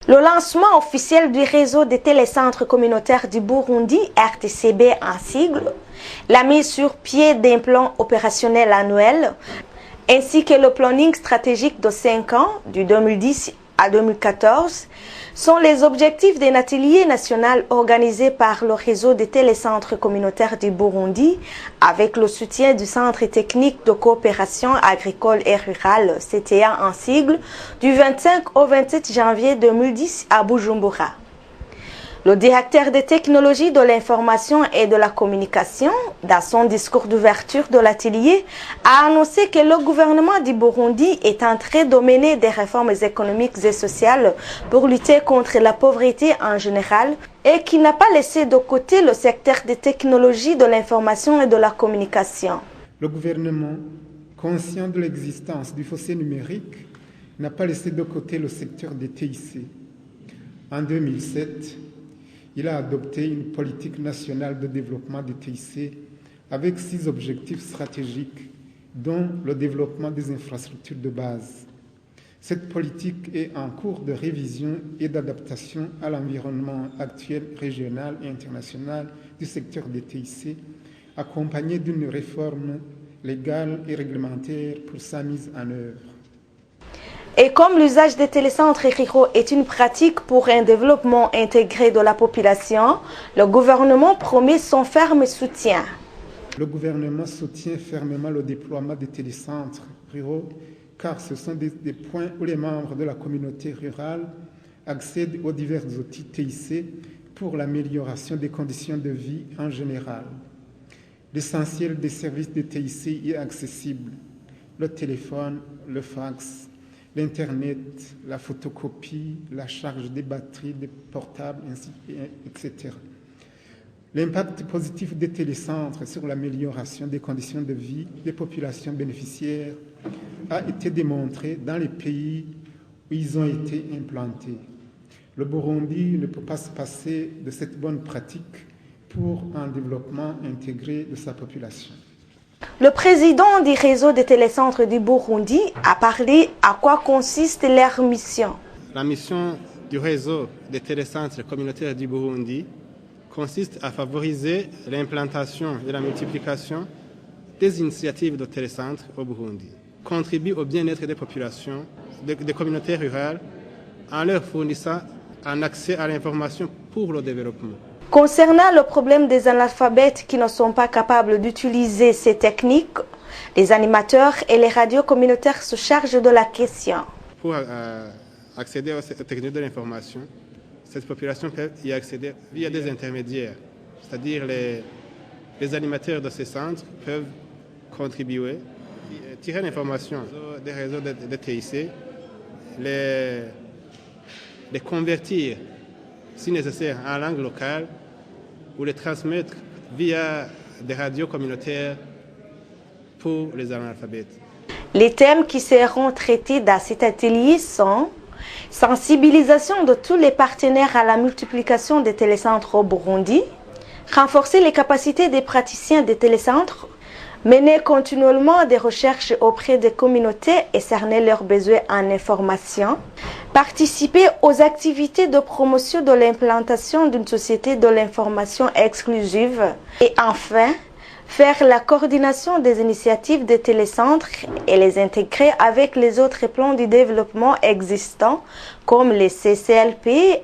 Le lancement officiel du réseau des télécentres communautaires du Burundi, RTCB en sigle, la mise sur pied d'un plan opérationnel annuel, ainsi que le planning stratégique de 5 ans, du 2010 à 2014, sont les objectifs d'un atelier national organisé par le réseau des télécentres communautaires du Burundi avec le soutien du Centre technique de coopération agricole et rurale, CTA en sigle, du 25 au 27 janvier 2010 à Bujumbura. Le directeur des technologies de l'information et de la communication, dans son discours d'ouverture de l'atelier, a annoncé que le gouvernement du Burundi est en train de mener des réformes économiques et sociales pour lutter contre la pauvreté en général et qu'il n'a pas laissé de côté le secteur des technologies de l'information et de la communication. Le gouvernement, conscient de l'existence du fossé numérique, n'a pas laissé de côté le secteur des TIC. En 2007, il a adopté une politique nationale de développement des TIC avec 6 objectifs stratégiques, dont le développement des infrastructures de base. Cette politique est en cours de révision et d'adaptation à l'environnement actuel, régional et international du secteur des TIC, accompagnée d'une réforme légale et réglementaire pour sa mise en œuvre. Et comme l'usage des télécentres ruraux est une pratique pour un développement intégré de la population, le gouvernement promet son ferme soutien. Le gouvernement soutient fermement le déploiement des télécentres ruraux car ce sont des points où les membres de la communauté rurale accèdent aux divers outils TIC pour l'amélioration des conditions de vie en général. L'essentiel des services de TIC est accessible. Le téléphone, le fax, l'Internet, la photocopie, la charge des batteries, des portables, etc. L'impact positif des télécentres sur l'amélioration des conditions de vie des populations bénéficiaires a été démontré dans les pays où ils ont été implantés. Le Burundi ne peut pas se passer de cette bonne pratique pour un développement intégré de sa population. Le président du réseau des télécentres du Burundi a parlé à quoi consiste leur mission. La mission du réseau des télécentres communautaires du Burundi consiste à favoriser l'implantation et la multiplication des initiatives de télécentres au Burundi, contribue au bien-être des populations, des communautés rurales, en leur fournissant un accès à l'information pour le développement. Concernant le problème des analphabètes qui ne sont pas capables d'utiliser ces techniques, les animateurs et les radios communautaires se chargent de la question. Pour accéder aux techniques de l'information, cette population peut y accéder via des intermédiaires, c'est-à-dire les animateurs de ces centres peuvent contribuer, tirer l'information des réseaux de TIC, les convertir, si nécessaire, en langue locale, ou les transmettre via des radios communautaires pour les analphabètes. Les thèmes qui seront traités dans cet atelier sont sensibilisation de tous les partenaires à la multiplication des télécentres au Burundi, renforcer les capacités des praticiens des télécentres, mener continuellement des recherches auprès des communautés et cerner leurs besoins en information, participer aux activités de promotion de l'implantation d'une société de l'information exclusive et enfin, faire la coordination des initiatives des télécentres et les intégrer avec les autres plans de développement existants comme les CCLP,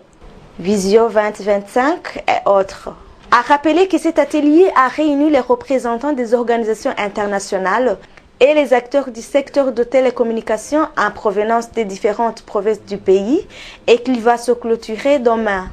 Visio 2025 et autres. À rappeler que cet atelier a réuni les représentants des organisations internationales et les acteurs du secteur de télécommunications en provenance des différentes provinces du pays et qu'il va se clôturer demain.